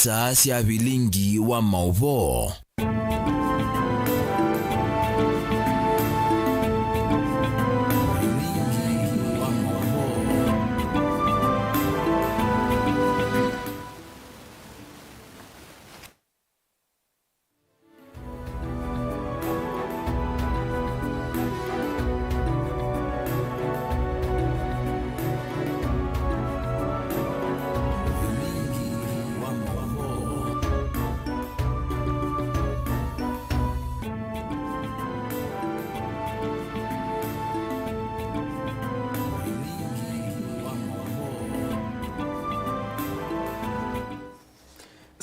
saa cia Vilingi wa Mauvoo.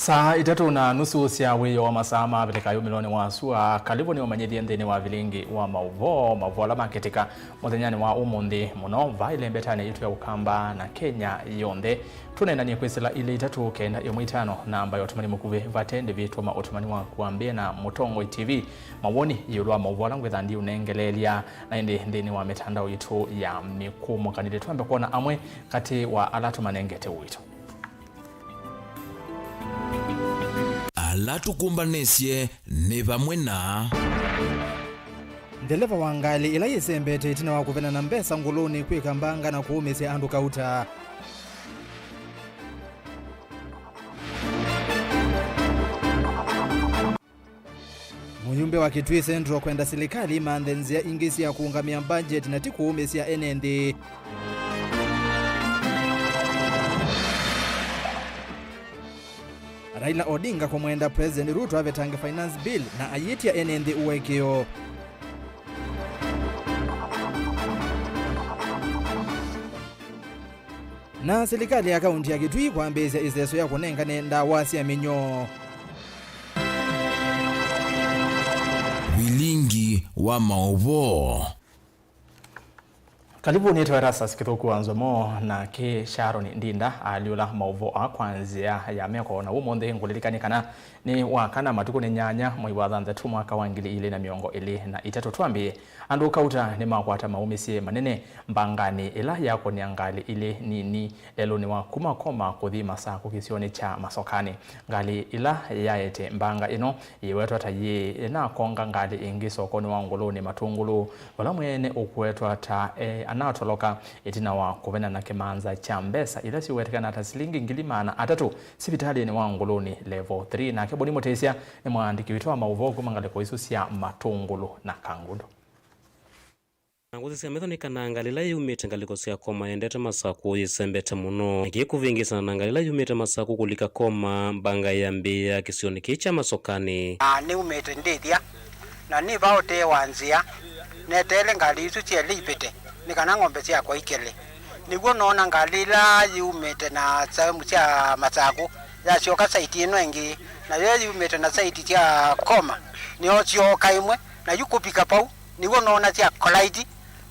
Saa itatu na nusu cia wiyo wa masaa mabelekayo milioni wasua karibu ni wamanyithie nthini wa Vilingi wa Mauvoo ala maketika muthenyani wa umuthi muno vaile mbetani yitu ya ukamba na Kenya yonthe tunenanie kwisila ile itatu kenda yomwe itano namba ya utumani mukuve vatende vitu ma utumani wa kuambia na Mutongo TV mawoni yulwa Mauvoo ala ngwithandi unengelelia na indi nthini wa mitandao yitu ya mikumu kanile tuambe kuona amwe kati wa alatu manengete witu alatukumbanesie ni vamwe na ndeleva wa ngali ila yisembete itina wa kuvena na mbesa nguluni kwikambanga na kuumisya andu kauta. Muyumbe wa Kitui Central kwenda serikali mandenzia ingisi ya kuungamia budget na tikuumisya enendi. Raila Odinga kumwenda President Ruto avetange finance bill na ayitia enendi uwekio. Na serikali ya kaunti ya Kitui kwambezya iseso ya kunenga nenda wasi ya minyo. Vilingi wa Mauvoo. Karibu ni ERASTUS kithuku wa NZOMO na ke Sharon Ndinda aliula Mauvoo kwanzia ya meko na umuthi ngulilikanikana ni wakana matuku ni nyanya mwai wa thanthatu mwaka wa 2023 twambi andu kauta ni makwata maumisie manene mbangani ila yako ni angali ile nini lelo ni wa kumakoma kuthi masaa kukisioni cha masokani ngali ila yaete mbanga ino iwetwa taye na konga ngali ingi sokoni wa nguluni matungulu wala mwene ukwetwa ta anatoloka itina wa kuvena na kimanza cha mbesa ila siwetekana ata silingi ngilimana atatu sibitali ni wa nguluni level 3 na keboni motesia ni mwandiki witu wa Mauvoo kumangale kwa isusia matungulu na kangundo. Nguzi cia methoni kana ngalila yumite ngaliko cia koma endete masaku yisembete muno ngikuvingisa na ngalila yumite masaku kulika koma mbanga yambia kisioni kicha masokani ni umete ndithia na ni baote wanzia netele ngali isu cia lipete ni kana ng'ombe cia kwa ikele niguo nona ngalila yumite na sehemu cia masaku ya sioka saiti ino ingi na yeye yumite na saiti cia koma ni ocio kaimwe na yukupika pau niguo nona cia kolaiti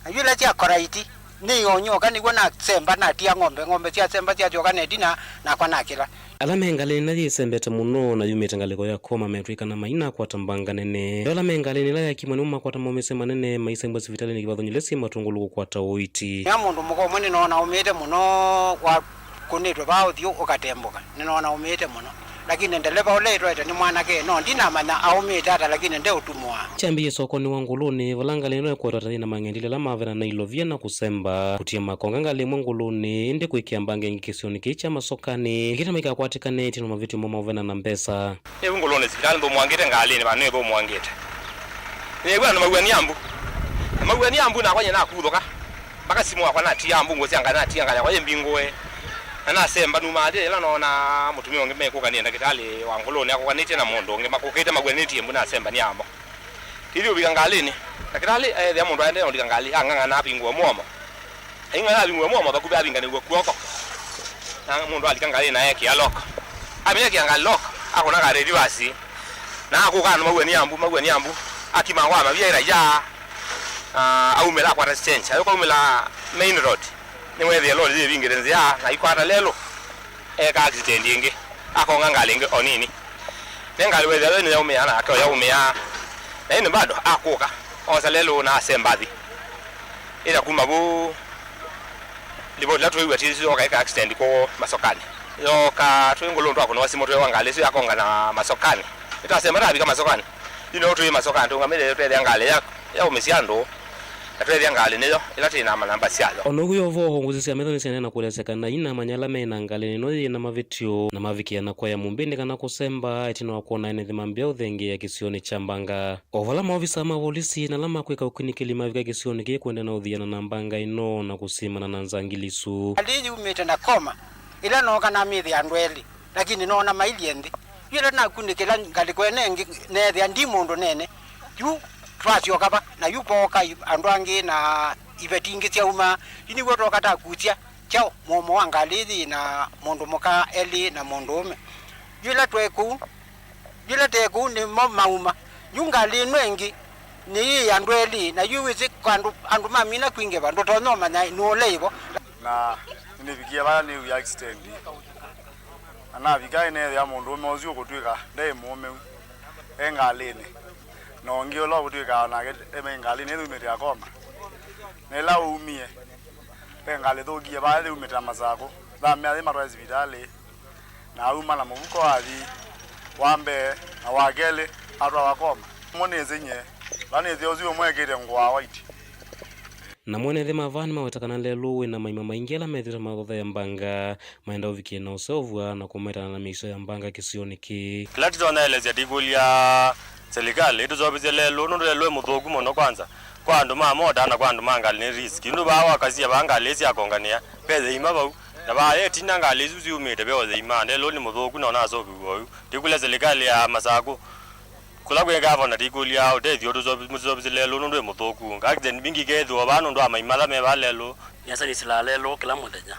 na yule cia kolaiti ni onyoka niguo na semba na tia ng'ombe cia semba cia joka nedina na kwa nakira alame ngali na yisembete muno na yumite ngaliko ya koma metrika na maina kwa tambanga nene dola mengali nila ya kimwe numa kwa tamomise manene maisembo sivitali ni kibathonyelesi matungulu kwa tawiti ya mundu muko mwene nona umite muno kwa kunitwe bao thio ukatembuka ninaona umite muno lakini ndeleva uletwa ita ni mwanake no ndina mana aumite ata lakini nde utumwa chambi sokoni wa nguluni valanga leno kwa tata na mangendile la mavera na ilovia na kusemba kutia makonga ngali nguluni ndi kuikiambange ngikisioni kicha masokani ngita mika kwatika neti no mavitu mama uvena na mbesa nguluni sikali ndo mwangite ngali ni banu ebo mwangite ni bwana magwani ambu na kwanye na kuthoka baka simu akwa na tia ambu ngosi anga na tia ngala kwa mbingwe na semba numade ila nona mutumio ngeme ko kanenda kitali wa nguloni ako kanite na mondo ngema kokete magweneti mbu na semba ni amo tili ubikangalini kitali ya mondo ende no dikangali anganga na pingwa momo inga na pingwa momo bakubi abingane kwa kuoko na mondo alikangali na yake aloko abiyake angaloko ako na garedi basi na ako kana magweni ambu akimangwa mabiyera ya au mela kwa change ayo ko mela main road ni wewe lolo zibingire ya na ikwata lelo ka accident ingi akonga ngalinge onini nengali wewe ni yaumia na akawa yaumia na ni bado akuka oza lelo na sembadi ila kumabu libo latu iwe tizo ka accident ko masokani yo ka twingulu ndo akuno wasimo twe wangale so yakonga na masokani itasema rabi kama masokani ino twe masokani ndo ngamele twe yangale ya umesiando atwe yangale neyo ilati na manamba sialo ono huyo voho nguzisi amethoni senena kulesekana ina manyala mena ngale no yina mavitio na mavikia na kwa ya mumbindi kana kusemba etino akuona ene thimambia uthengi ya kisioni cha Mbanga ovala maofisa ma polisi na lama kweka ukunikili mavika kisioni ki kwenda na uthiana na Mbanga ino na kusimana na nzangilisu aliji umete na koma ila no kana mithi andweli lakini no na mailiendi yule na kunikila ngali kwenengi ne ndi mundu nene yu twasio kapa na yupo ka andwangi na ibetingi cia uma ini woto kata kutia chao momo wangalithi na mundu muka eli na mundu ume yule teku ni mauma yungali nwengi ni andweli na yuwisi andu mamina kwinge bandu tono manya no leibo na nibikia bana ni accident ana bigai ne ya mundu ume ozio kutwika ndai mume engalini no ngio lo kutwika na engalini ndu ya koma nela umie pengali thogie baadhi umeta mazako thamia thima twa hospitali na uma na mubuko athi wambe na wagele atwa wakoma moneze nye bani thio zio mwekire ngwa white na mwene thema vani mawetakana lelu na maima maingela methira mathotha ya Mbanga maenda uvikie na usovua na kumetana na miso ya Mbanga kisioni ki kila tizona elezia tigulia serikali ituzobize lelu nundu lelu muthuku muno kwanza kwa andu mamoda na kwa andu mangali ni risk ndu bawa kazi abangali cia kongania peze ima bau na ba etina ngali zuzi umete beoze ima lelu ni muthuku na nazo biwo tigulia serikali ya Masako kula kwe gavana tigulia utethio tuzobize lelu nundu muthuku ngakzen bingi kethu abanu ndo amaimala me balelo yasa ni sila lelu kila muthenya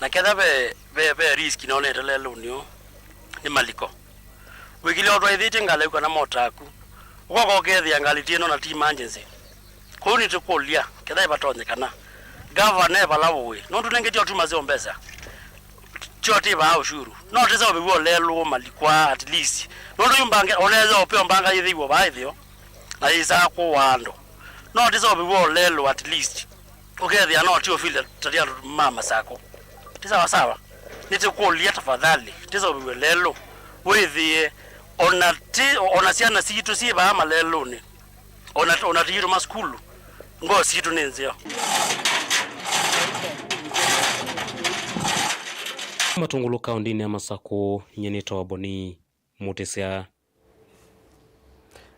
na ketha be risk no ne lelu nio ni maliko wikile otwa ithite ngale kwa na motaku ukoko kethia ngali tino na team emergency kuni tukulia ketha ibatonyekana governor balawe no tunengeti otuma zio mbesa choti ba ushuru no tesa obiwo lelo malikwa at least no ndo Mbanga oneza opeo Mbanga yithiwo ba ithio na isa ko wando no tesa obiwo lelo at least ukethia no tio feel tatia mama sako tesa sawa nitukulia tafadhali tesa obiwo lelo withie ona siana situ si ba malelo ni ona tiro maskulu ngo situ nenzio matungulu kaundini ya Masako nyenito waboni mutesia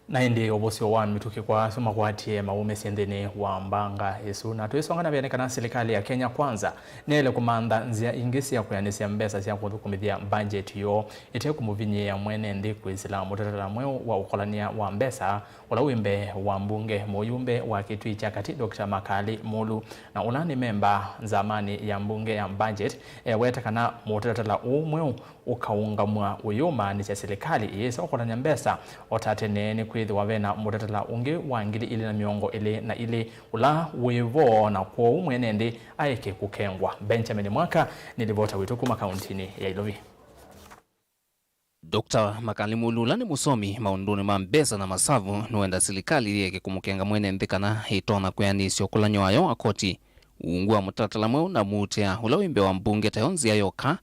na ndi obosi wa mituki kwa soma kwatie maume sendene wa Mbanga Yesu na tuisongana byanekana serikali ya Kenya kwanza nele kumanda nzia ingisi ya kuyanisia mbesa cia kuthukumithia budget yo ite kumuvinye ya mwene ndi kuisila mutatala mweo wa ukolania wa mbesa ula wimbe wa mbunge moyumbe wa kitui cha kati Dr. Makali Mulu na ulani memba zamani ya mbunge ya budget wetakana mutatala umweo ukaungamwa uyuma ni cha serikali yesa ukolania mbesa otatene kwithi wavena mutatala ungi wa ngili ili na miongo ili na ili ula wivo na kwa umwenendi aike kukengwa. Benjamin Mwaka nilivota wituku kauntini ya Ilovi. Dr. Makali Mulu ni musomi maunduni mambesa na masavu nuenda serikali yeke kumukenga mwenendi kana hitona kuyanisio kulanyo ayo akoti uungua mutatala mweu na mutea ula wimbe wa mbunge tayonzi ya yoka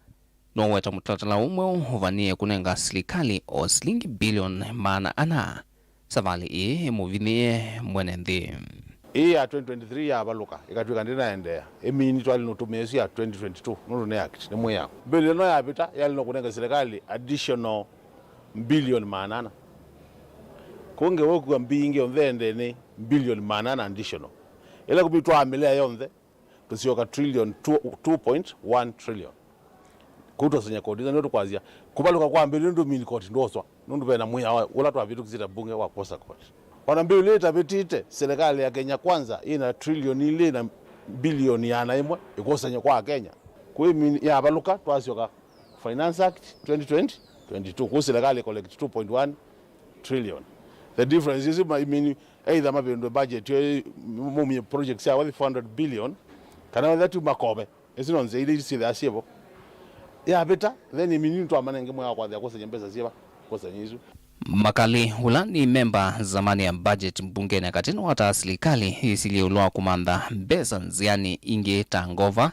no weta mutatala umweu uvanie kunenga serikali o shilingi bilioni maana ana savali muvinie mwenendi ya 2023 ya baluka ikatwika ndinaendea emini twali notumesi ya 2022 nuru ne act nemo ya bilioni no ya pita yali no kunenga serikali additional bilioni maana konge woku mbinge onvende ne bilioni maana additional ila kubitwa amelea yonde tusioka trillion 2.1 trillion kuto senya kodi ndio kwazia kubaluka kwa mbili ndo mini kodi ndoswa ndo bena muya ula twa vitu kizita bunge wa kosa kodi wana mbili leta betite serikali ya Kenya kwanza ina trillion ile na bilioni yana imwe ikosanya kwa Kenya kwa hiyo ya baluka twasioka Finance Act 2022 kwa serikali collect 2.1 trillion the difference is either mabendo budget mu projects ya 400 billion kana that makobe esinonze ile isi the asibo ya beta then iminito amanenge mwa kwa kwa nyembeza siba kosa nyizu. Makali ulani memba zamani ya budget mbungeni akatino hata serikali isiliulwa kumanda mbesa nziani inge tangova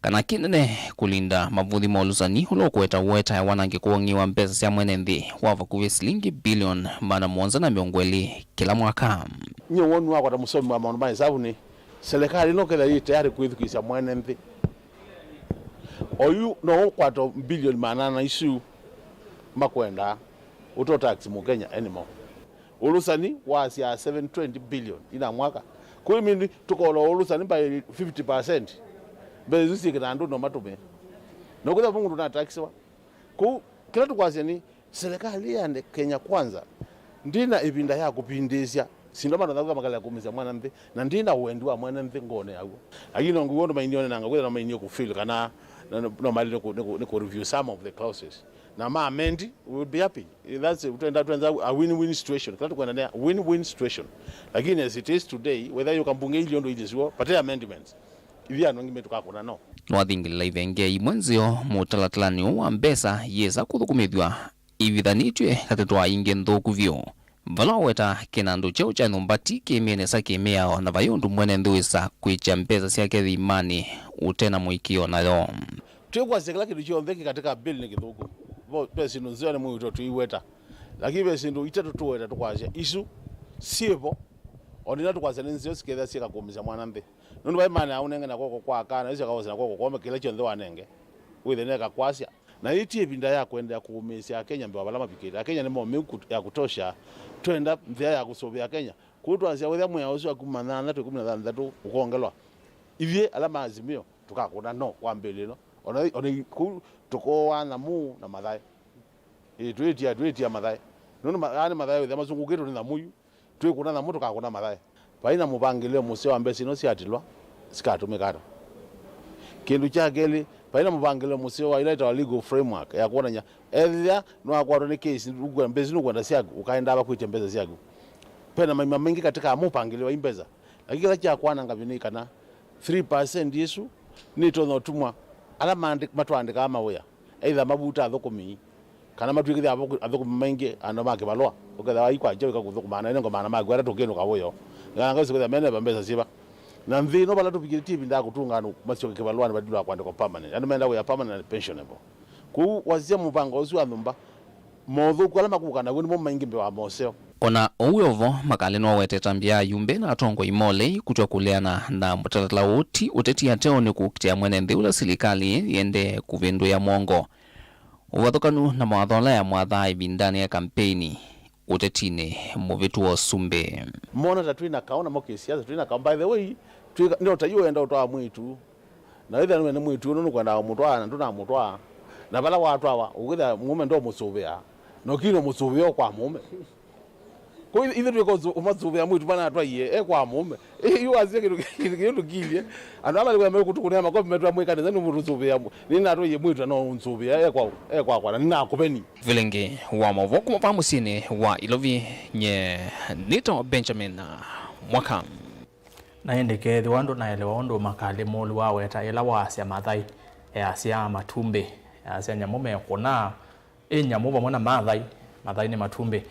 kana kinene kulinda mavuthi molusani ulokweta weta ya wanangi kuongiwa mpesa cia mwene nthi wa vakuvi shilingi bilioni 120 kila mwaka. Nye wonu wako ta musomi wa maundu mai sabu ni serikali no kela tayari kuithukisha mwene nthi oyu no kwato bilioni 800 isu makwenda uto tax mu Kenya anymore ulusani wasi ya 720 billion ina mwaka kwa mimi tukolo ulusani by 50% bezi sikana ndo matume nokuza mungu tuna tax wa ku kila tukwazia ni serikali ya Kenya kwanza ndina ibinda ya kupindizia sindo bana ndakuka makala kumiza mwana nthi na ndina uendi wa mwana nthi ngone yago agino nguondo mainyo nanga kwenda mainyo ku feel kana no mali no review some of the clauses na ma amend we will be happy. That's a win-win situation. Kila tukwenda win-win situation. Lakini as it is today, whether you can bunge ili ndo ijisiwa pate amendments ivya nongi tukakona no nwathingilila ivenge imwenzio mutalatalani wa mbesa yesa kuthukumithwa ivithanitwe katetwa ingi nthuku vyu vala weta kinandu cheu cha numbati kimene sa kimeao na vayundu mwene nthuisa kwicha mbesa siake thimani utena muikio nayo tuekwa sekela kitu chiontheki katika bill ni kithuku pesi nunzione mwito tuiweta lakini pesi ndo itatu tuweta tukwazia isu sievo ondina tukwazia nzio siketha sieka kumiza mwana nthi nundu bai mana aunenge na koko kwa kana isi kawoza na koko kome kila chionthi wanenge witheneka kwasya na itie binda ya kuendea kuumisia Kenya mbewa balama pikiri Kenya ni momiku ya kutosha tuenda mthia ya kusobia Kenya kutwanzia wetha mwe ausu akumanana 13 ukongelwa ivye alama azimio tukakuna no kwambele no ona tukoa na mu na mathai twetia mathai nunu ani mathai wetha mazungukiru ni na muyu twikuna na mutu kakuna mathai paina mupangilio museo wa mbesi no siatilwa sikatumikata kindu cha keli paina mupangilio museo wa ilaita legal framework ya kuonanya ethia no akwato ni case ugwa mbesi no kwenda siagu ukaenda aba kuitia mbesa siagu pena mama mengi katika mupangilio wa imbeza lakini la cha kwana ngavini kana 3% yesu ni tono tumwa ala matwandika amawea either mabuta athukumi kana matwikithia athukumi maingi ando make balwa uketha waikwa je ukaguthukumana ine ngomana magwera tukenu kawoyo nganga sikutha mene bambeza siba na mvino bala tupikiri TV nda kutungano masio kibalwani badilwa kwandika permanent ando menda we permanent pensionable ku wazia mupango usu athumba mothu kwala makukana kuni mo maingi mbe wa moseo ona ouyovo makale no weteta mbia yumbe na atongo imole kutwa kuleana na mutalatala uti uteti ateo ni kukitia mwene nthi ula serikali yende kuvindu ya mwongo uvathukanu na mawathola ya mwathai bindani ya kampeni utetine muvitu wa sumbe mona tatuina kaona moke siasa tuina ka by the way ndio tayo enda utoa mwitu na wetha ni mwitu no kwenda mutwana nduna mutwa na bala watu awa ukitha mume ndo musuvia no kino musuvia kwa mume kwa hivyo tuko umatsuvia mwitu bana atwaye kwa mume iyo azie kitu kilie anama alikuwa amekutukuna makofi metwa mweka nzani muruzuvia nina atwaye mwitu no unsuvia kwa nina kupeni Vilingi wa Mauvoo kuma musini wa Ilovi nye Nito Benjamin mwaka na indike thiwandu na elewa undu makali mulu wa weta ila wasya mathai ya matumbe ya nyamume kuna nyamuba mwana mathai ni matumbe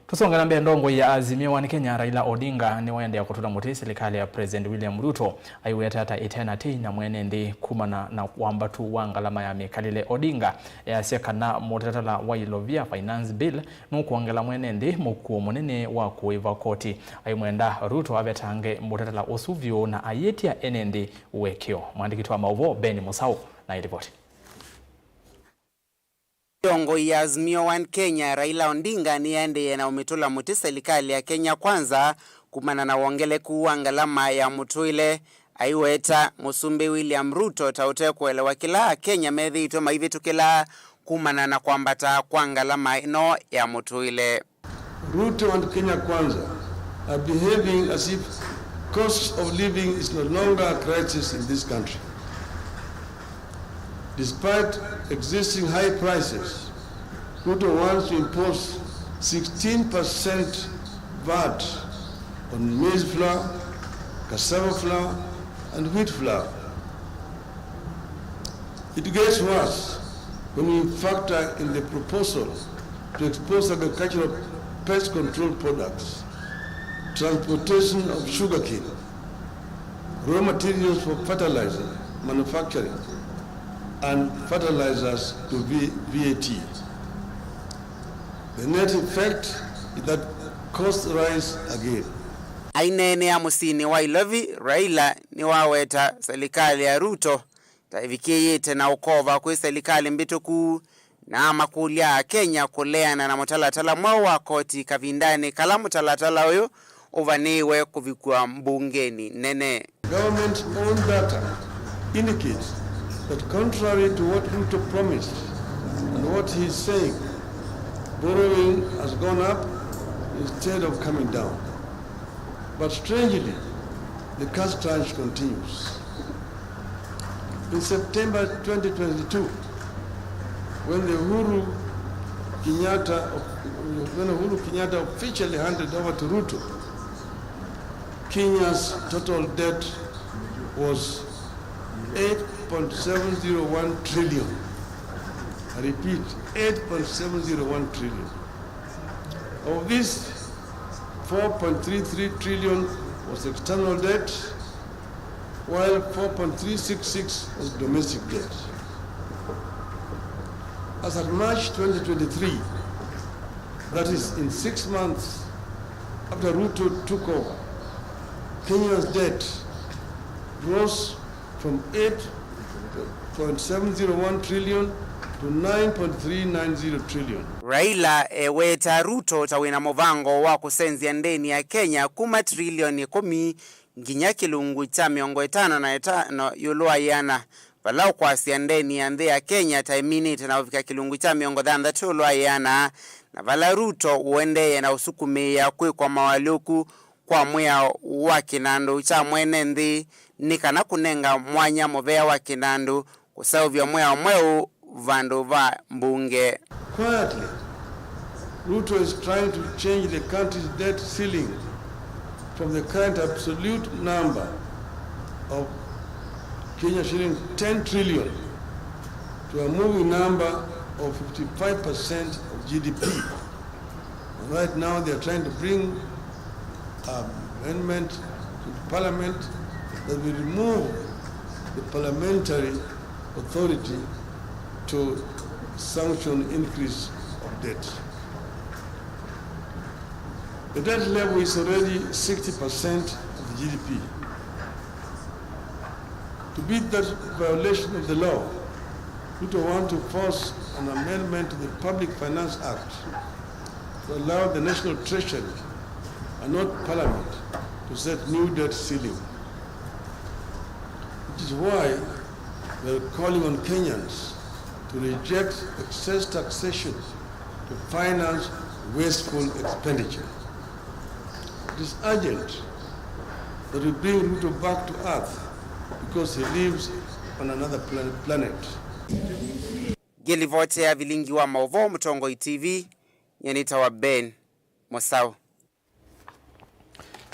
tusonga na mbele ndongo ya Azimio wa Kenya Raila Odinga ni waende ya kutula muti serikali ya President William Ruto aiweta hata itena na mwene ndi kumana na wambatu wangalama ya mikalile Odinga ya seka na mutatala wa ilovia finance bill nukuangala mwene ndi mukuo munene wa kuiva koti aimwenda Ruto abetange mutatala usuvyo na ayeti ya NND uwekio mwandiki wa Mauvoo Ben Musau na ilipoti Ndongo ya Azimio wa Kenya Raila Odinga ni ende na umetula muti serikali ya Kenya kwanza kumana na wongele kuangalama ya mutuile aiweta musumbi William Ruto taute kuelewa kila Kenya methi itoma hivi tukila kumana na kwambata kuangalama ino ya mutuile. Ruto and Kenya kwanza are behaving as if cost of living is no longer a crisis in this country. Despite existing high prices, Ruto wants to impose 16% VAT on maize flour, cassava flour, and wheat flour. It gets worse when we factor in the proposal to expose agricultural pest control products, transportation of sugarcane, raw materials for fertilizer manufacturing, and fertilizers to VAT. The net effect is that costs rise again. Ainene ya musini wa Ilovi, Raila ni waweta serikali ya Ruto taivikie tena ukova kwa serikali mbituku na makulia Kenya kuleana na mutalatala mwao wa koti kavindani kala mutalatala huyo uvaniwe kuvikwa mbungeni nene. Government own data indicates that contrary to what Ruto promised and what he is saying, borrowing has gone up instead of coming down. But strangely, the cash crunch continues. In September 2022, when Uhuru Kenyatta officially handed over to Ruto, Kenya's total debt was 8.701 trillion. I repeat, 8.701 trillion. Of this, 4.33 trillion was external debt, while 4.366 was domestic debt. As of March 2023, that is in 6 months after Ruto took over, Kenya's debt rose from 8.701 trillion to 9.390 trillion. Raila eweta Ruto tawina movango wa kusenzia ndeni ya Kenya kuma trilioni 10 nginya kilungu cha 55 yulua yana walau kwa ndeni ya ndeni ya Kenya taimini tena ufika kilungu cha 53 yulua yana na vala Ruto uende na usukume ya kwa mawaluku kwa mwea wa kinandu cha mwene ndi nikana kunenga mwanya movea wa kinandu kusavya mwea mweu vandova mbunge. Quietly, Ruto is trying to change the country's debt ceiling from the current absolute number of Kenya shilling 10 trillion to a moving number of 55% of GDP. And right now they are trying to bring an amendment to Parliament that will remove the parliamentary authority to sanction increase of debt. The debt level is already 60% of the GDP. To beat that violation of the law, Ruto want to force an amendment to the Public Finance Act to allow the National Treasury and not Parliament to set new debt ceiling. Which is why we are calling on Kenyans to reject excess taxation to finance wasteful expenditure. It is urgent that we bring Ruto back to earth because he lives on another planet. Gilivote ya Vilingi wa Mauvoo Mtongo TV yanita wa Ben Mosao.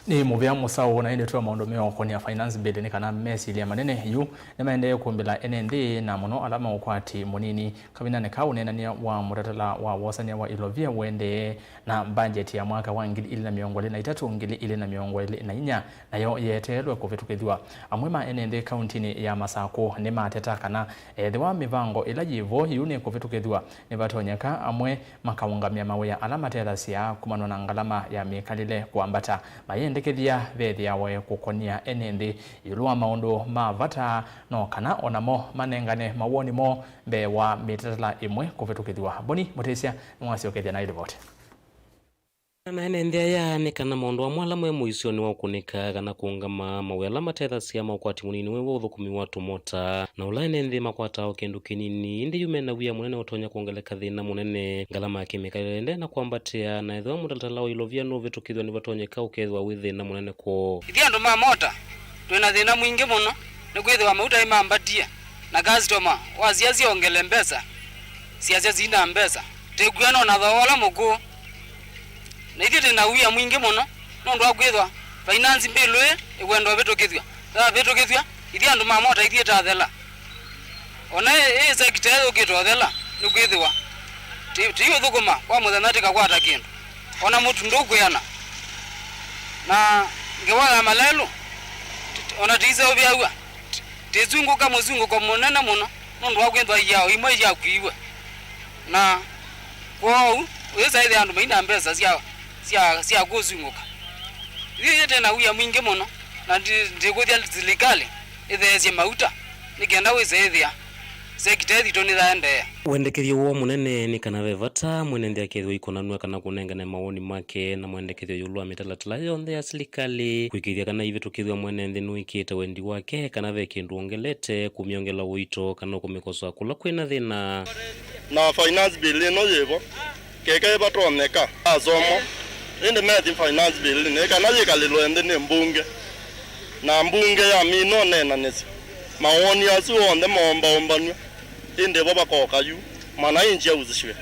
Ni muvya Mosao na ende tuwa maundomeo kwenye finance bill ni kana mesi ili ya manene yu nema ende kumbila NND na mono alama ukwati monini kabina nekau nenania wa muratala wa wasania wa Ilovia wende na budget ya mwaka wa ngili ili na miongole na itatu ngili ili na miongole na inya na yo yetelwe kufitukidhiwa amwema NND countini ya Masako nema ateta kana dewa mivango ila jivo yune kufitukidhiwa ni batonyeka amwe makaungamia mawe ya alama telasia kumano na ngalama ya mikalile kuambata mayendekedia vethi yawe kukonia NND yulua maundu mavata no kana onamo manengane mawoni mo be wa mitatala imwe kufitukidhiwa boni mutesia mwasiokethia na ilivote na NND ya ni kana maundu wa mwala mwe muisio wa kunika kana kuungama mawela matetha siyama ukwati munini wewe uthukumi watu mota na ula NND makwata o kindu kinini indi yumena wia munene utonya kuongeleka thina munene ngalama ya kimikalende na kuambatia na ethwa mudatalao Ilovia no vitukithwa ni batonyeka ukethwa withina munene ko ithia andu ma mota twina thina mwingi muno ni kwithwa mauta imambatia na customer waziazi ongele mbesa siazi zina mbesa tegwana na thawala mugo na ithite na uya mwingi muno no ndo akwithwa finance bill igwendo vitukithwa da vitukithwa ithia andu ma mota ithie ta thela ona sector ukitwa thela ni kwithwa tiyo thukuma kwa muthanatika kwata kindu ona mutu ndukuyana na ngewa malelo ona tiza obyawa tizunguka muzunguko munene muno Mundu wakwenda yao imwe ya kuiwa. Na kwao weza ile andu maina mbesa sia kuzunguka. Ile tena uya mwingi muno na ndikuthia serikali ithecie mauta nikenda wizethia sekitethi toni thaendea wendekerio wo munene ni kana vevata mwenende akethwo ikonanwa kana kunengana mawoni make na mwendekerio yulu amitalatala yonthe ya serikali kwikithia kana ive tukithwa mwenende nuikite wendi wake kana ve kindu ongelete kumiongela wito kana kumikosa kula kwina thina na finance bill no yevo keke batoneka azomo inde methi finance bill ne kana yikalilo ende ne mbunge na mbunge ya mino nena nesi mawoni asu onde momba inde baba koka yu mana inji uzishwe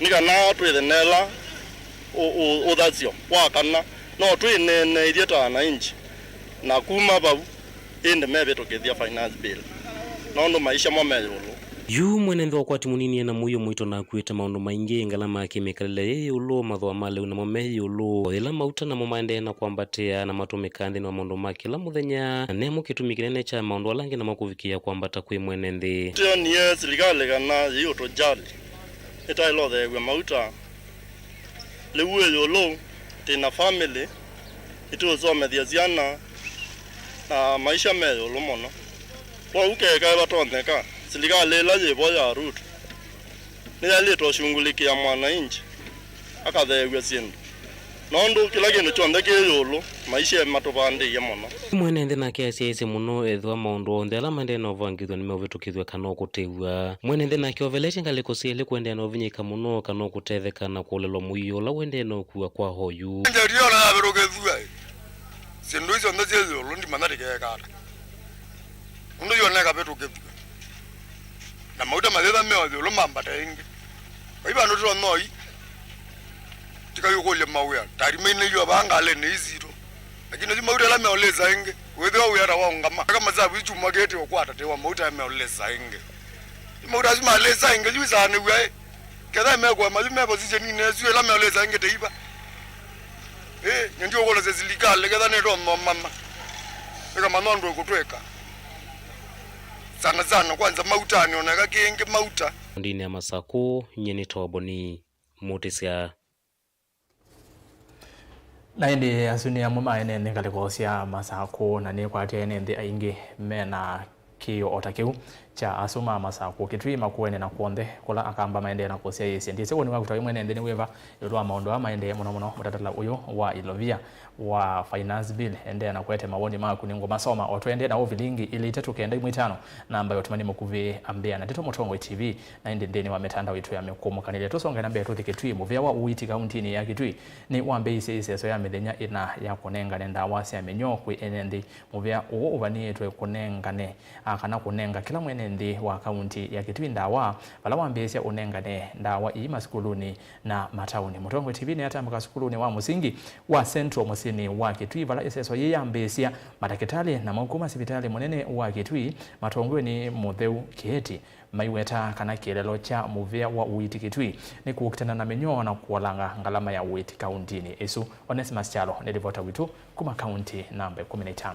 nika na twithenela uthazio wakana no twinene ithieta na inji na kuma bau inde mebe tukithia finance bill no maisha momeyulu yu mwenende wakwati munini na muyo mwito na kuita maundu maingi ngalama akimekalele yeye ulo mathwa male na momehi ulo ila mauta na momaende na kwambatia na matumikandi na maundu makila muthenya nemo kitumikirene cha maundu alangi na makuvikia kwambata kwi mwenende tio ni serikali kana yiyo to jali eta ilo the mauta lewe ulo tina family ito zomethia ziana na maisha meyo ulo mono kwa ukeka batoneka serikali la yebo ya ruto ni alito shungulikia mwananchi akathegwe sindu nondo kila kindu chonde kiyulu maisha matopande ya mono mwenende na kiasi muno ethwa maundu onthe ala mende no vangithwa ni mavitukithwe kana kutewa mwenende na kiovelete ngaliko siele kwende no vinyika muno kana kutetheka na kulelo muyo la wende no kuwa kwa hoyu ndio na yavirukithwa sindu icio ndo ciethulu ndi manarike kata undu yoneka vitukithwa na mauta mathetha meothe ulo mambata ingi waiba ndo tro noi tikayo mauya tari mene yo bangale ne iziro lakini zi mauta la meoleza ingi wethe wa uyara wa ngama kama zabu ichuma gete okwata te wa mauta meoleza ingi mauta zi maleza ingi zizane we kedha megwa mazi mebo zije ni nezu la meoleza ingi te iba ndio kola ze zilikale kedha ne ro mama kama nondo kutweka sana kwanza mauta ni onaka kingi mauta ndini ya Masako nyeni toboni mutisia na indi asuni ya mama ene ngaliko cia Masako na ni kwatia ene ndi aingi mena kio otakiu cha asuma Masako kitwi makuene na kuonde kula akamba maende na kosia yesi ndise woni wa kutwa mwene ndi weva yolwa maondo ama ende muno mutatala uyo wa Ilovia wa finance bill ende na kwete mawoni maku ningo masoma otwende na Vilingi ili itatu kenda imwitano namba yotumani mukuvi ambia na tito Motongo TV na indi ndeni wa metanda witu ya mekumu kanile tusonga namba yetu kitwi muvia wa uiti kaunti ni ya kitwi ni wambe ise so ya mithenya ina ya kunenga nenda wasi ya menyo kwi enendi muvia uo uvani yetu kunengane kana kunenga kila mwenendi wa kaunti ya kitwi ndawa bala wambesia unengane ndawa ii masikuluni na matauni Motongo TV ni hata mkasikuluni wa musingi wa Central ni wa kitwi bala iseso yeyambesia matakitali na maukuma sibitali munene wa kitwi matongwe ni Mutheu Kieti maiweta kana kielelo cha muvia wa uiti kitwi ni kuukitana na menyo na kuolanga ngalama ya uiti kauntini isu Onesimus Chalo nilivota witu kuma kaunti namba 15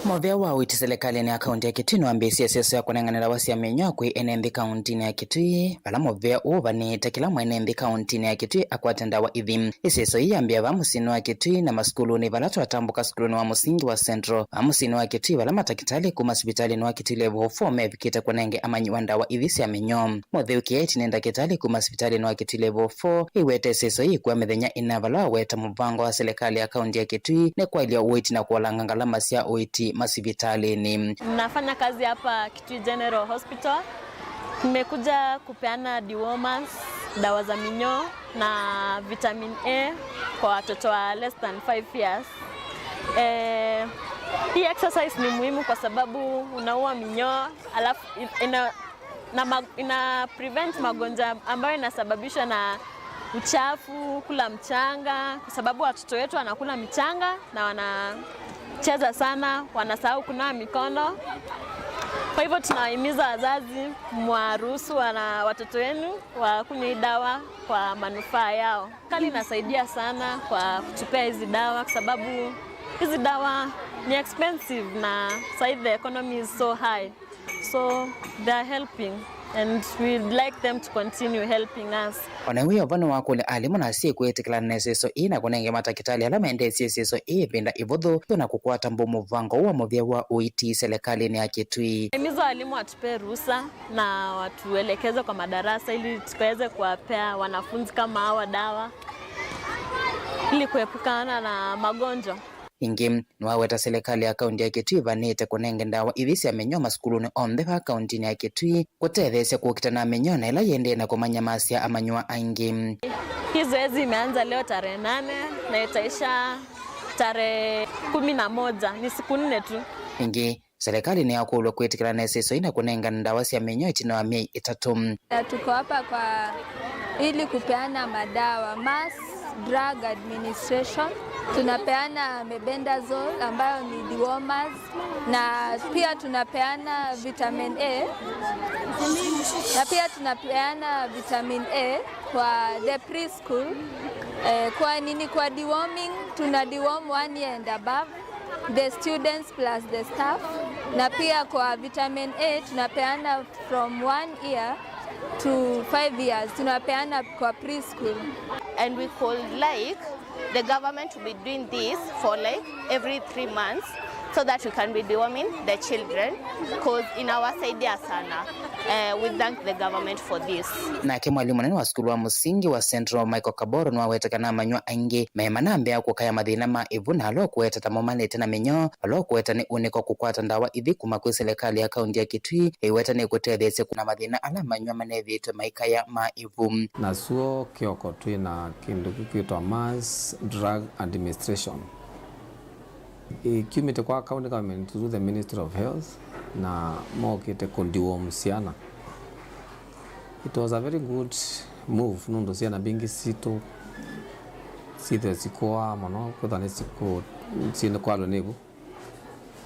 Mauvoo wa uiti serikali ni akaunti ya Kitui wambesia seso ya kunenganira wasi ya menyo kwi enendi kaunti ya Kitui bala Mauvoo uvanite kila mwenendi kaunti ya Kitui akwatenda wa ithi iseso yambia va musini wa Kitui na maskuluni bala twatambuka skuluni wa musingi wa Central musini wa Kitui bala matakitali kuma sibitali ni wa Kitui level 4 mevikite kunenge amanyi wanda wa ithi ya menyo Mutheu Kieti nenda kitali kuma sibitali ni wa Kitui level 4 iwete seso kwa mithenya ina bala weta mpango wa serikali ya kaunti ya Kitui ne kwa ilia uiti na kuolanga ngalama cia uiti masibitali ni nafanya kazi hapa Kitui General Hospital. Nimekuja kupeana dewormers, dawa za minyoo na vitamin A kwa watoto wa less than 5 years. Hii exercise ni muhimu kwa sababu unaua minyoo alafu ina prevent magonjwa ambayo inasababishwa na uchafu, kula mchanga, kwa sababu watoto wetu wanakula mchanga na wanacheza sana, wanasahau kunawa mikono. Kwa hivyo tunawahimiza wazazi mwaruhusu watoto wenu wakunywe dawa kwa manufaa yao. Kali inasaidia sana kwa kutupea hizi dawa kwa sababu hizi dawa ni expensive na side the economy is so high. So they are helping and we'd like them to continue helping us. Onewe ovano wakule alimu na siye kuetikila neseso ina kunenge matakitali alama ende seso pinda ivodho tuna kukwata mbomu vango uwa movyewa uiti serikali ni Kitui. Mizo alimu watupe ruhusa na watuelekeze kwa madarasa ili tukaweze kuwapea wanafunzi kama hawa dawa ili kuepukana na magonjwa. Ingi nwaweta serikali ya kaunti ya Kitui vanite kunenge ndawa ivisi ya menyo maskuluni ombe pa kaunti ya Kitui kutethesya kukitana menyo na ila yende na kumanyamasia amanywa aingi. Hii zoezi imeanza leo tarehe 8 na itaisha tarehe 11, ni siku 4 tu. Ingi serikali ni yakulwa kwetikila neseso ina kunenga ndawa sia menyo itino wa miei 3. Tuko hapa kwa ili kupeana madawa mass drug administration. Tunapeana mebendazole ambayo ni dewormers na pia tunapeana vitamin A na pia tunapeana vitamin A kwa the preschool. Kwa deworming tuna deworm 1 year and above the students plus the staff, na pia kwa vitamin A tunapeana from 1 year to 5 years tunapeana kwa preschool. And we could like the government to be doing this for like every 3 months so that we can be deworming the children, because in our side ya sana we thank the government for this. Na ke mwalimu nani wa skulu wa musingi wa Central Michael Kaboro nwa wetakana manywa aingi mehemana ambea kukaya madhina ma ivuna alo kuweta tamomanete na menyo alo kuweta ni uniko kukwata ndawa ithi kumakwe serikali ya kaunti ya Kitui iweta ni kutethesya kuna madhina ala manywa manevitwe maikaya ma ivu. Na suo kioko tui na kindu kikitwa mass drug administration. Kiumite kwa county government through the Ministry of Health na mokite kondiwo siana. It was a very good move nundo siana bingi sito sito sikoa mono kutane siko sino kwalo nebu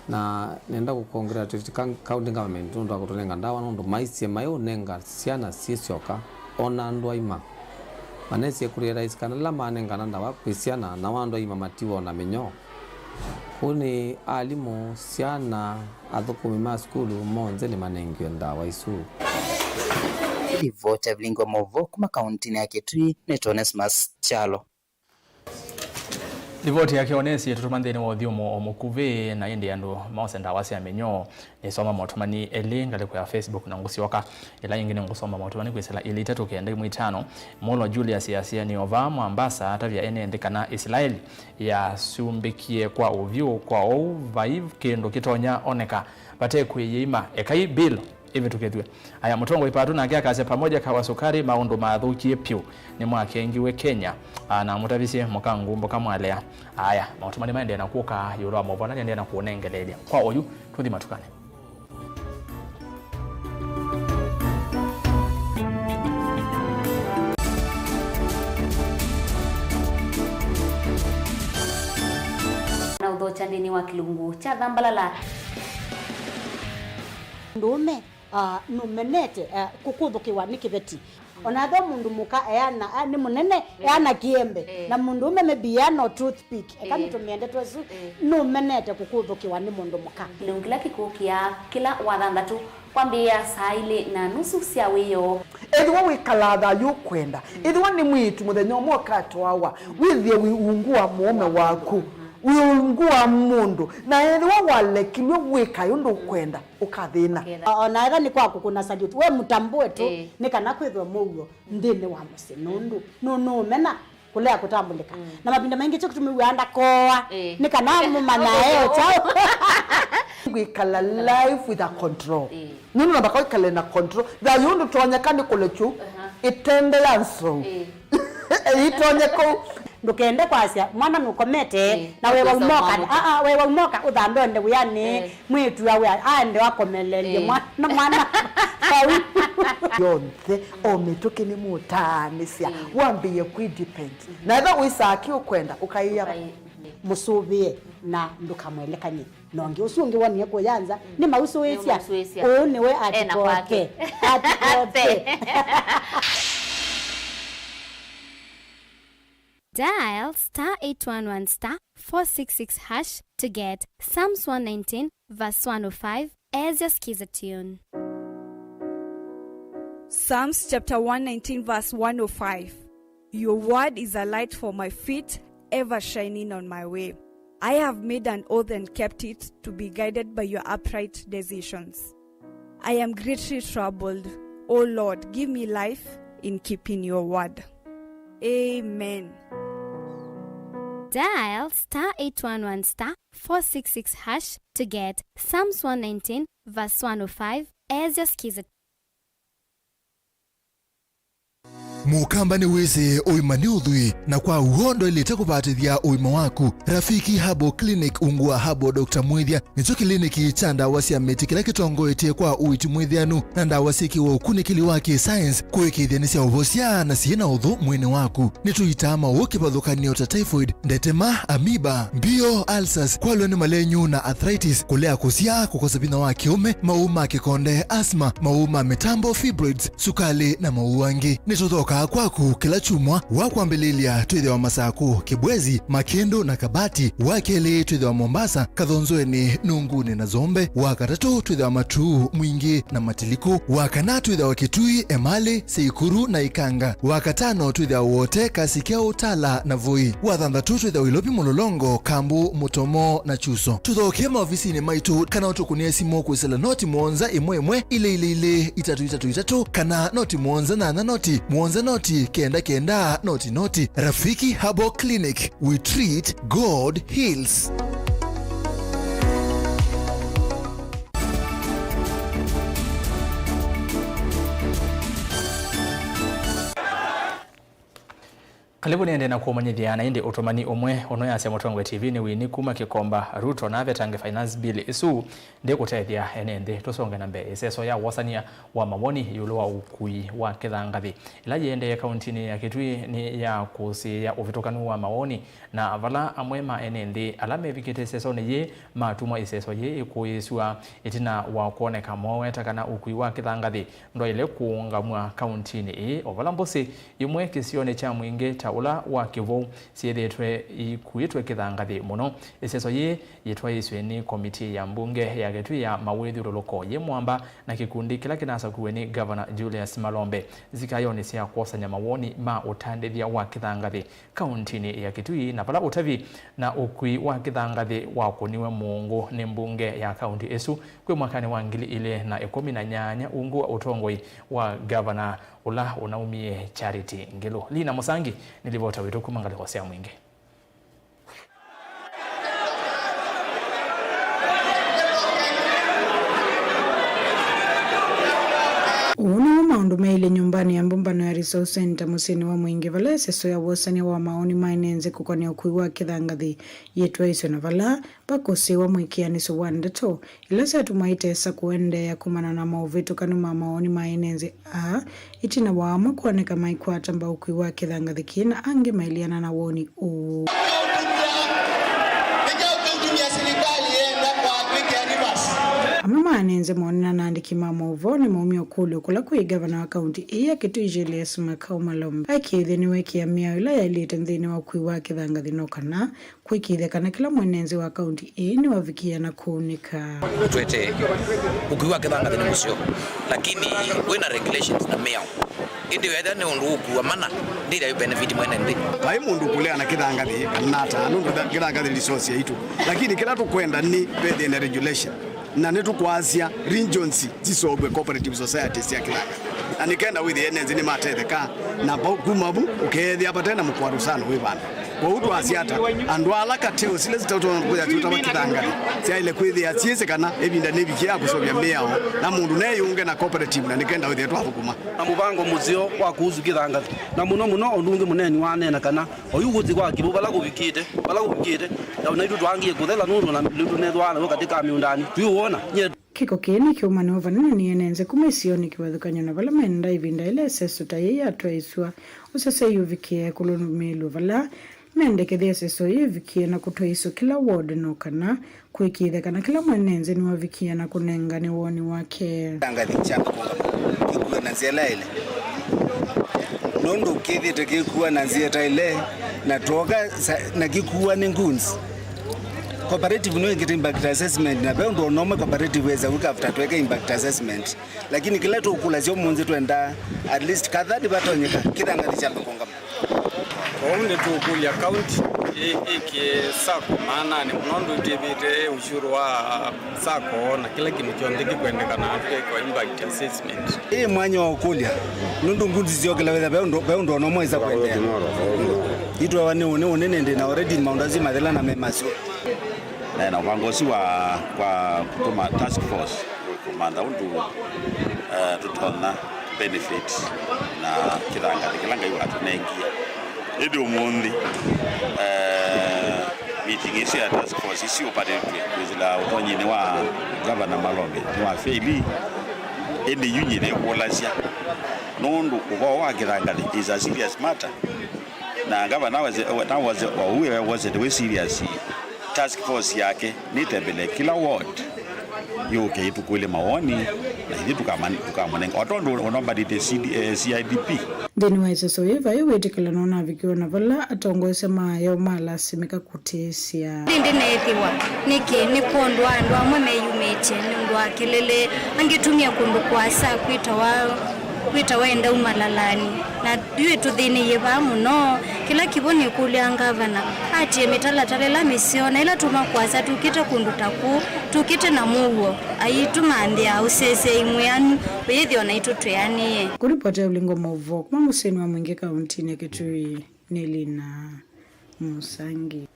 na nenda ku-congratulate county government nundo akutolenga ndawa nundo maisi mayo nenga siana sisioka ona ndwa ima manesi kurera iskana lama nenga ndawa kwisiana na wando ima matiwa na menyo. Kuni alimu siana athukumi ma skulu monze ni manengio ndawa isu. Livota Vilingi wa Mauvoo kuma kaunti ya Kitui Netonesmas Chalo. Livoti yake onesi tutumandeni wa dhiumo omukuve na indi yandu maose ndawasi ya menyo nisoma mautumani elinga liku ya Facebook na ngusioka ila ingine ngusoma mautumani kuisela ili itatu kiende mwitano Molo Julius ya ni ovamu ambasa atavya ene ndekana Israeli ya sumbikie kwa uvyu kwa vaiv kendo kitonya oneka pate kuyeima ekai bill hivi tuketwe aya mutongo ipatu na kia kaze pamoja kwa sukari maundu maadhukie pyu ni mwakengiwe Kenya na mutavisie mukangumbo kamwalea aya mautumani maende na kuoka yoro Mauvoo na ndiye na kuonengelelia kwa oyu tuthi matukane. Na udhochandini wa kilungu cha dhambalala ndume numenete kukuthukiwa ni kiveti onatho mundu muka eana ni munene eana kiembe na mundu ume mebiano toothpick kama tumiende twesu numenete kukuthukiwa ni mundu muka kila kikukia kila wathanthatu kwambia saa ile na nusu cia wiyo ethwa wikalatha yukwenda ethwa ni mwitu muthenya umwe katwawa withie wiungua muome waku wiungua mundu na ethwa walekilwe wika yundu kwenda ukathina ona etha ni kwaku kuna salute we mutambue tu ni kana kwithwa mugo ndini wa musinundu no mena kulea kutambulika na mapinda mengi cyo kutumiwa anda koa ni kana mumana eo chao gwikala life with a control nini nabaka ikale na control da yundu tonyekani kulechu itendelanso itonyeko ndukende kwasia mwana nukomete na wewe umoka wewe umoka uthandonde wiyani mwitu yawe ande wakomelelie mwana yonthe omituki ni mutanisia wambie kudepend na eva wisaki ukwenda ukaiya musubie na ndukamwelekanye nongi usungi woniye kuyanza ni mausuisia niwe atipoke Dial *811*466# to get Psalms 119 verse 105 as your skiza tune. Psalms chapter 119 verse 105. Your word is a light for my feet, ever shining on my way. I have made an oath and kept it, to be guided by your upright decisions. I am greatly troubled. O Lord, give me life in keeping your word. Amen. Dial *811*466# to get Psalms 119 verse 105 as your skiza. Mukamba ni weze oimani udhui na kwa uhondo ilete kupatithia uima waku. Rafiki Habo Clinic ungua Habo Dr. Mwithia nicho kliniki cha ndawa cia miti kila kitongo etie kwa uiti mwithianu na ndawa siki wa ukunikili wake science kuikithia ni cia uvosia na ciina uthu mwini waku. Nituitama ukipathukanio ta typhoid, ndetema, amoeba, mbio, ulcers, kwalwe ni malenyu na arthritis, kulea kusia, kukosa bina wa kiume, mauma kikonde, asthma, mauma mitambo, fibroids, sukali na mauangi. Nituthoka kwaku kila chumwa wakwambililia twithe wa Masaku, Kibwezi, Makendo na Kabati, wakeli twithe wa Mombasa, Kathonzweni, Nunguni na Zombe, wakatatu twithe wa Matuu, Mwingi na Matiliku, wakana twithe wa Kitui, Emali, Seikuru na Ikanga, wakatano twithe wa wote Kasikeo, Tala na Voi, wathanthatu twithe wa Ilopi, Mulolongo, Kambu, Mutomo na Chuso. Tuthoke maofisini maitu kana utukunie simu kwisela noti mwonza imwe ile itatu kana noti mwonza na noti mwonza noti kenda noti. Rafiki Habo Clinic, we treat, God heals. Karibu niende na kuomanyithia na indi utumani umwe ono ya Semotongwe TV ni wini kuma kikomba Ruto na vetange finance bill isu ndi kutethia enende tusonge na mbele iseso ya wasania wa mawoni yulo wa ukui wa kithangathi ila yende ya kauntini ya Kitui ni ya kusi ya uvitukanu wa mawoni na vala amwema enende alame vikite iseso ni ye matuma iseso ye ikuisua itina wa kuoneka mweta kana ukui wa kithangathi ndo ile kuungamwa kauntini ovala mbosi imwe kisione cha mwinge ula wa Kivu siethetwe ikuitwe kithangathi muno iseso ye yetwa iswe ni komiti ya mbunge ya Kitui ya mawithiruluko ye mwamba na kikundi kila kinasa kuweni Governor Julius Malombe zikayoni cia kuosanya mawoni ma utandithia wa kithangathi kauntini ya Kitui na pala utavi na ukui wa kithangathi wa kuniwe Mungu ni mbunge ya kaunti esu kwe mwakani wa 2018 ungu wa utongoi wa Governor ula unaumie Charity Ngelo Lina Musangi nilivota witu kumangali kwa sea mwingi. Uno maundu meile nyumbani ya mbumbano ya Resource Center musini wa mwingi vala seso ya wasani wa maoni mainenze kukone ukui wa kithangathi yetwa iso na vala pakosi wa mwikiani so wandato ila sa tumaitesa kuende ya kumana na mauvitu kanuma maoni mainenze itina wama kuoneka maikwata mba ukui wa kithangathi kina ange mailiana na woni uu. Amama anenze mwonina naandiki Mauvoo ni Maumio kule kula kui Governor wa kaunti iya Kitui Julius Malombe akithi ni weki ya miao ila ya ilite nthini wa kui wa kithangathi nokana kuikithi kana kila mwenenzi wa kaunti ni wavikia na kuunika twete ukui wa kithangathi ni musio lakini wina regulations na miao indi wetha ni undu ukua mana ndira yu benefit mwene ndi pai mundu kulea na kithangathi kanata nundu kithangathi resource yitu lakini kila tukwenda ni bethe na regulation na netu kwazia regions zisogwe cooperative societies ya kithangathi na nikenda with the NZ ni matetheka na kumabu ukethia patena mukwaru sana wibana kwa utu asiata andwala kateo sile zitauto kuya tutama kithangathi sia ile kwithia ciese kana ebinda nebikia kusobya miao na mundu ne yunge na cooperative na nikenda with yetu abukuma na mubango muzio kwa kuzu kithangathi na muno ondunge muneni wanena kana oyuguthi kwa kibu bala kubikite na unaidu twangie kuthela nuru na lutu nethwana katika miundani tuiona kiko kini kiumani ovanene ni enenze kumesioni kiwathukanyo na vala menda ivinda ile seso ta yeye atwaiswa usase yuvikie kulunumelu vala mende kethia seso yuvikie na kutwaiso kila ward no kana kuikithe kana kila mwenenze ni wavikie na kunenga ni woni wake tangathi chapa kikuwa na zela ile nondo kithi tekikuwa na zieta ile na toka na kikuwa ni ngunzi cooperative no get impact assessment na bado ndo noma cooperative weza wika after tuweka impact assessment lakini kila tukula sio munzi tuenda at least kadhadi batonyeka kila ngati cha konga Onde tukuli account iki sako maana ni mnondo tibite ushuru wa sako na kila kintu kyonde kikwendeka na kwa impact assessment mwanya wa kulia nundu ngunzi zio kila weza bado ndo noma isa kwendea itwa wane one nende na already maundazi madela na memasio na upangozi wa kwa kutuma task force kumanda undu tutona benefits na kilanga yu atunengia idi umundi meeting isi ya task force isi upadetwe kuzila utonyini wa governor Malombe ni wa faili indi yunyine kuolasya nundu kuko wa kilanga is a serious matter na governor was the serious task force yake nitembele kila ward yoke itukule maoni na hivi tukamanenga otondo onombadite CIDP Deni waisa soeva yewetekela nona vikiwa na vala atongwese mayo malasimika kutesia Ndinde nethiwa ni kondwa ndo amwe meyumete ndo akelele angetumia kundu kwa saa kwita waenda umalalani na duwe tudhini yeba muno kila kiboni kulianga vana ati emitala talela misiona ila tumakwasa tukite kundu taku tukite na muwo aitumandya usese imweanu bethi ona itutweanie kuripota ulingo Mauvoo kuma museni wa Mwingi kaunti ya Kitui Nelina Musangi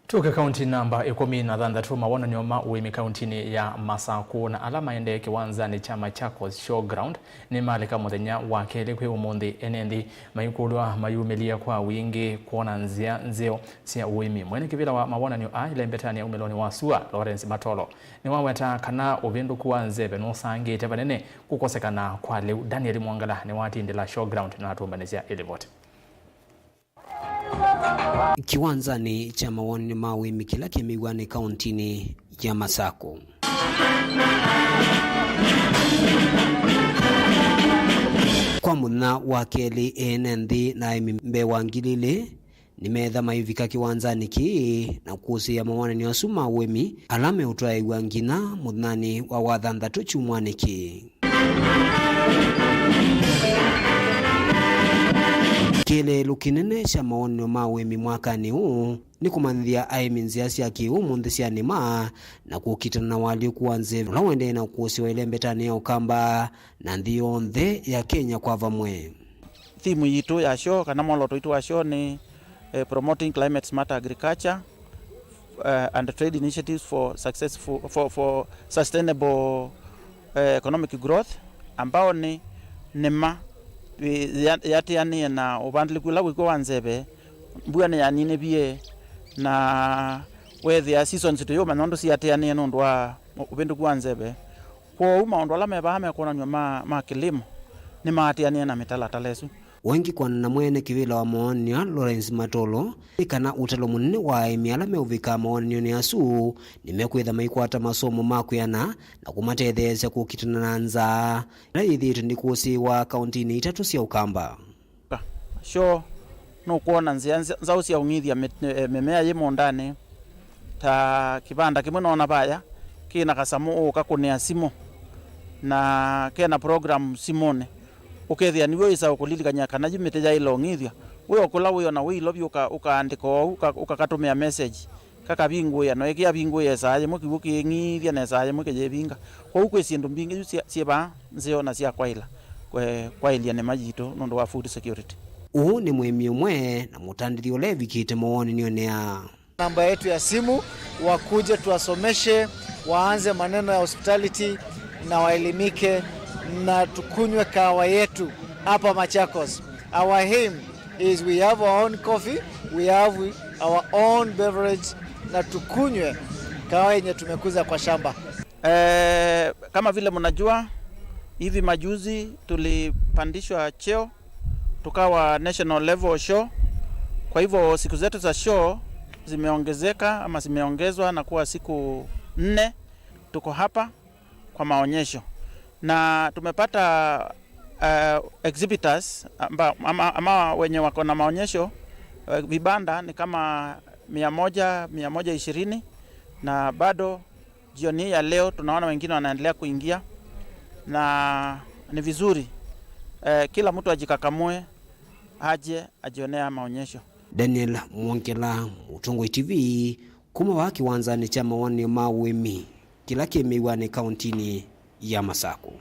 Tuke kaunti namba 16 mawona nyoma uimi kauntini ya Masako na alama ende kiwanza ni chama chako showground ni malika muthenya wakele kwe umundi enendi mayukulwa mayumelia kwa wingi kuona nzeo sia uimi mwene kivila wa mawona nyo ile mbetani ya umeloni wa Sua Lawrence Matolo ni waweta kana uvindu kuwa nzebe nusangi tebanene kukosekana kwa leu Daniel Mwangala ni wati indila showground na atumbanizia ilivote Kiwanzani cha mawoni mawe mikila kemiwane kauntini ya Masako. Kwa muna wakeli enendi na mbe wangilile nimedha mayuvika kiwanzani ki na kusi ya mawani ni wasuma wemi alame utuwa iwangina mudnani wa wadhanda tuchumwani ki. Kele lukinene sha maono mawe mwakani huu ni kumandhia aiminziasi ya kiu mundhisia nima na kukitana na wali kuwanze lawende na kusiwa ile mbetani ya ukamba na ndiyo ndhe ya Kenya kwa vamwe. Thimu yitu ya show kana moloto yitu wa show ni promoting climate smart agriculture and trade initiatives for sustainable economic growth ambao ni nema yati yani na ubandli kula wiko wanzebe mbwana yanine bie na weather ya seasons to yo manondo si yati yani ndo wa ubendu kwanzebe kwa uma ndo la meba ame kona nyoma makilimo ni mati yani na metala talesu wengi kwa na mwene kivila wa Maonia Lawrence Matolo ikana utalo munene wa emiala meuvika Maonia ni asu nimekwetha maikwata masomo makuyana na kumatethesya kukitana na nza raithi ndikusi wa kauntini itatu cia ukamba sho no kuona nzao cia ungithia memea yemo ndani ta kibanda kimwe naona baya kina kasamu ukakunia simo na kena program simone ukethia niwe isa ukulilika kana jimete ya ilongithia we okula we na we love ukaandika ukakatumia message kaka bingu ya no ekia bingu ya saye mukibuki ngithia na saye mukejebinga kwa ukwe sindu mbingi sieba nzeo na sia kwa ilia ne majito nondo wa food security uhu ni mwemi umwe na mutandiri olevi kite muoni nionea namba yetu ya simu wakuje tuwasomeshe waanze maneno ya hospitality na waelimike na tukunywe kawa yetu hapa Machakos. Our aim is we have our own coffee, we have our own beverage na tukunywe kawa yenye tumekuza kwa shamba. Kama vile mnajua hivi majuzi tulipandishwa cheo tukawa national level show. Kwa hivyo siku zetu za show zimeongezeka ama zimeongezwa na kuwa siku 4 tuko hapa kwa maonyesho. Na tumepata exhibitors ama wenye wako na maonyesho vibanda ni kama 120 na bado jioni ya leo tunaona wengine wanaendelea kuingia, na ni vizuri kila mtu ajikakamue aje ajionea maonyesho. Daniel Mwongela, Mutongoi TV, kuma wa kiwanzani cha mawani mawemi kila kemiwane kauntini ya Masako.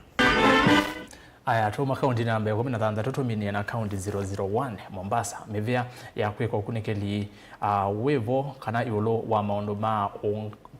Aya tuma kaunti namba 16 tutumini na kaunti 001 Mombasa mevia ya kweka kunikeli wevo kana yolo wa maondo ma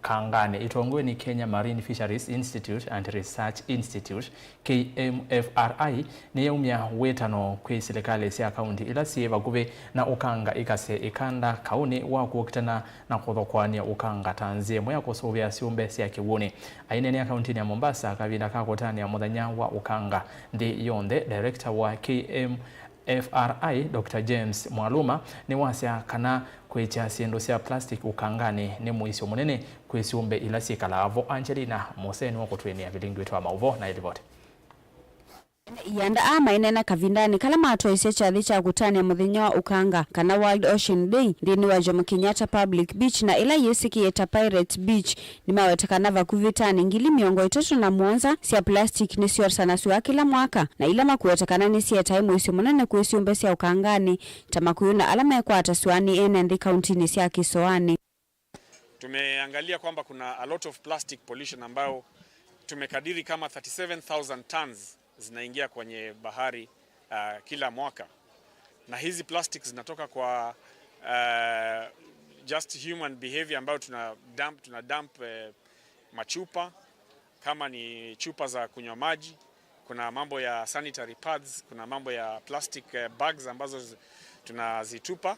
kangane itongwe ni Kenya Marine Fisheries Institute and Research Institute KMFRI ni umya wetano kwe serikali ya kaunti ila sieva gube na ukanga ikase ikanda kauni wa kuokitana na kuthokwania ukanga tanzie moya kusovya siumbe sia kiwuni ainene ya kaunti ya Mombasa kabina kakotani ya muthanya wa ukanga ndi yonde director wa KMFRI Dr. James Mwaluma ni wasya kana kwecha siendo sia plastic ukangani ni muisyo munene kwesiumbe ila sikalavo. Angelina Moseni wako tuenia Vilingi wetu wa Mauvoo na ilivyote yanda ama inena kavindani kala mato isecha dhicha kutani ya muthenya wa ukanga kana World Ocean Day ndini wa Jomo Kenyatta Public Beach na ila yesiki yeta Pirate Beach ni mawetakana vakuvitani ngili miongo 3 sia plastic ni siyo sana suwa kila mwaka na ila makuwetakana ni siya taimu isi munene kuisi umbesi ya ukangani tamakuyuna alama ya kwa atasuani NND County ni siya kisoani. Tumeangalia kwamba kuna a lot of plastic pollution ambao tumekadiri kama 37,000 tons zinaingia kwenye bahari kila mwaka, na hizi plastics zinatoka kwa just human behavior ambayo tuna dump machupa kama ni chupa za kunywa maji, kuna mambo ya sanitary pads, kuna mambo ya plastic bags ambazo tunazitupa.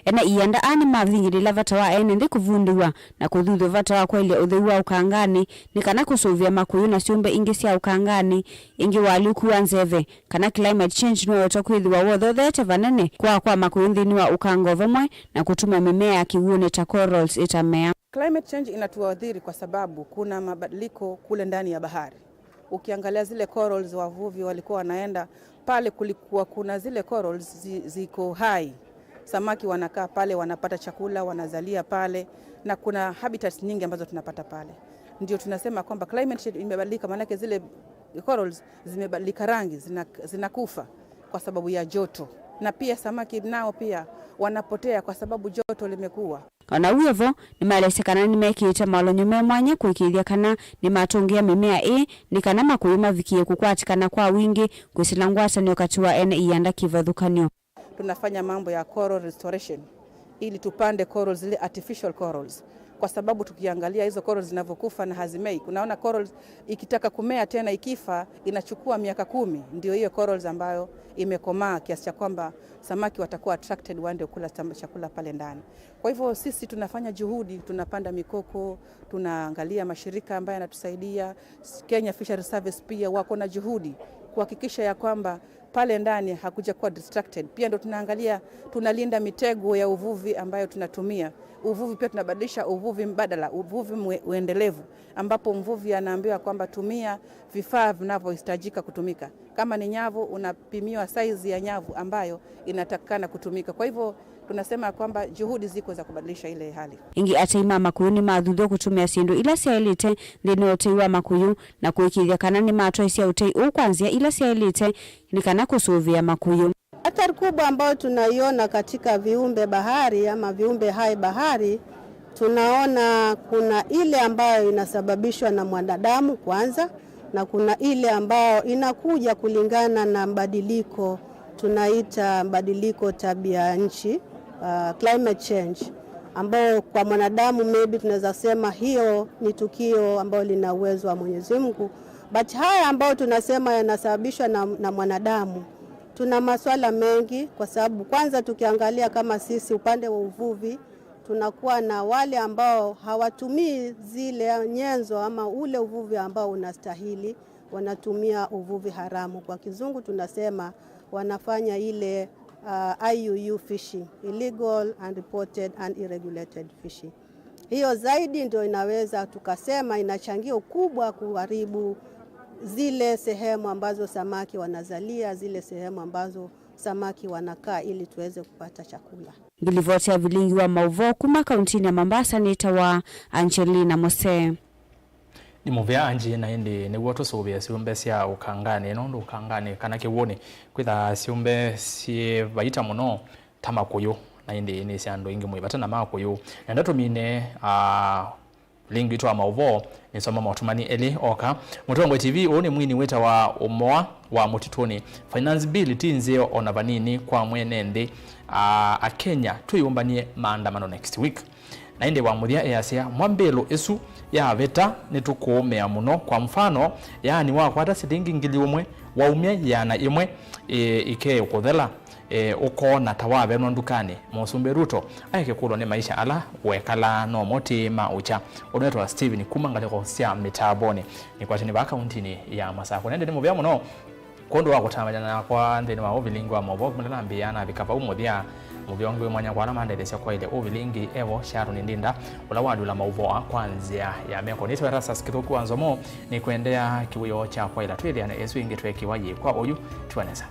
Ena iyanda ani mavingirila vata wa NND kuvundiwa na kuthuthu vata wa kweli utheu wa ukangani ni kana kusuvia makuyu na siumbe ingi sia ukangani ingi waluku wa nzeve kana climate change nuwe otakwithiwa wothothete vanene kwa makuyu nthini wa ukango vamwe na kutuma mimea ya kiwune ta corals itamea. Climate change inatuadhiri kwa sababu kuna mabadiliko kule ndani ya bahari. Ukiangalia zile corals wavuvi walikuwa wanaenda pale, kulikuwa kuna zile corals ziko hai. Samaki wanakaa pale, wanapata chakula, wanazalia pale, na kuna habitats nyingi ambazo tunapata pale. Ndio tunasema kwamba climate change imebadilika, maana zile corals zimebadilika rangi, zinakufa kwa sababu ya joto. Na pia samaki nao pia wanapotea kwa sababu joto limekuwa. Ona uyevo ni malesekana ni mekite malonyume mwanya kuikithia kana ni matongia mimea ni kana makuyuma vikie kukwatikana kwa wingi kusilangwata ni wakati wa iyanda kivathukanio. Tunafanya mambo ya coral restoration ili tupande corals, zile artificial corals, kwa sababu tukiangalia hizo corals zinavyokufa na hazimei. Kunaona corals ikitaka kumea tena ikifa inachukua miaka 10, ndio hiyo corals ambayo imekomaa kiasi cha kwamba samaki watakuwa attracted wande kula chakula pale ndani. Kwa hivyo sisi tunafanya juhudi, tunapanda mikoko, tunaangalia mashirika ambayo yanatusaidia. Kenya Fisheries Service pia wako na juhudi kuhakikisha ya kwamba pale ndani hakuja kuwa distracted. Pia ndo tunaangalia, tunalinda mitego ya uvuvi ambayo tunatumia. Uvuvi pia tunabadilisha uvuvi mbadala, uvuvi uendelevu, ambapo mvuvi anaambiwa kwamba tumia vifaa vinavyohitajika kutumika. Kama ni nyavu, unapimiwa size ya nyavu ambayo inatakana kutumika. Kwa hivyo tunasema kwamba juhudi ziko za kubadilisha ile hali. Ingi ataima makuyu ni mathutho kutumia sindu ila sia elite ndini oteiwa makuyu na kuikithia kana ni matwa isia utei ukwanzia ila sia elite ni kana kusuvia makuyu. Hatari kubwa ambayo tunaiona katika viumbe bahari ama viumbe hai bahari, tunaona kuna ile ambayo inasababishwa na mwanadamu kwanza, na kuna ile ambayo inakuja kulingana na mbadiliko, tunaita mbadiliko tabia nchi, climate change, ambao kwa mwanadamu maybe tunaweza sema hiyo ni tukio ambalo lina uwezo wa Mwenyezi Mungu, but haya ambao tunasema yanasababishwa na mwanadamu, tuna maswala mengi, kwa sababu kwanza tukiangalia kama sisi upande wa uvuvi, tunakuwa na wale ambao hawatumii zile nyenzo ama ule uvuvi ambao unastahili, wanatumia uvuvi haramu. Kwa kizungu tunasema wanafanya ile IUU fishing, illegal unreported and irregulated fishing. Hiyo zaidi ndio inaweza tukasema inachangia kubwa kuharibu zile sehemu ambazo samaki wanazalia, zile sehemu ambazo samaki wanakaa ili tuweze kupata chakula. Ngilivotia Vilingi wa Mauvoo kuma kauntini ya Mombasa nitawa Angelina Mose. Ni muvya anji na indi ni woto sobia siumbe sia ukangane nondo ukangane kana kiwone kwitha siumbe si baita muno tamakuyo na indi ni siando ingi muibata na makuyo na ndato mine lingi to Mauvoo ni soma matumani eli oka Mutongo TV one mwini weta wa umoa wa mutitoni finance bill tinzeo ona banini kwa mwenende a Kenya tuyumbanie maandamano next week na indi wa muthia easia mwambelo esu ya veta nitukuumea muno kwa mfano yani wakwata silingi ngili umwe waumia yana imwe ike ukuthela ukona tawabe no ndukani Musumbe Ruto aike kulo ne maisha ala wekala no motima ucha onetwa Steven kumangale ko sia mitaboni ni kwa tini ba kauntini ya Masako nende mu bya muno kondo wako tamajana kwa ndeni wa Vilingi wa Mauvoo kumlandambiana bikapa umuthia mubyongwe mwanya kwa namandelesya kwa ile Vilingi evo Sharon Ndinda ula wandu la Mauvoo kwanzia ya meko nitwa ERASTUS kithuku NZOMO ni kuendea kiwiyo cha kwa ila twili ana esu ingi twekiwaye kwa uyu tuaneza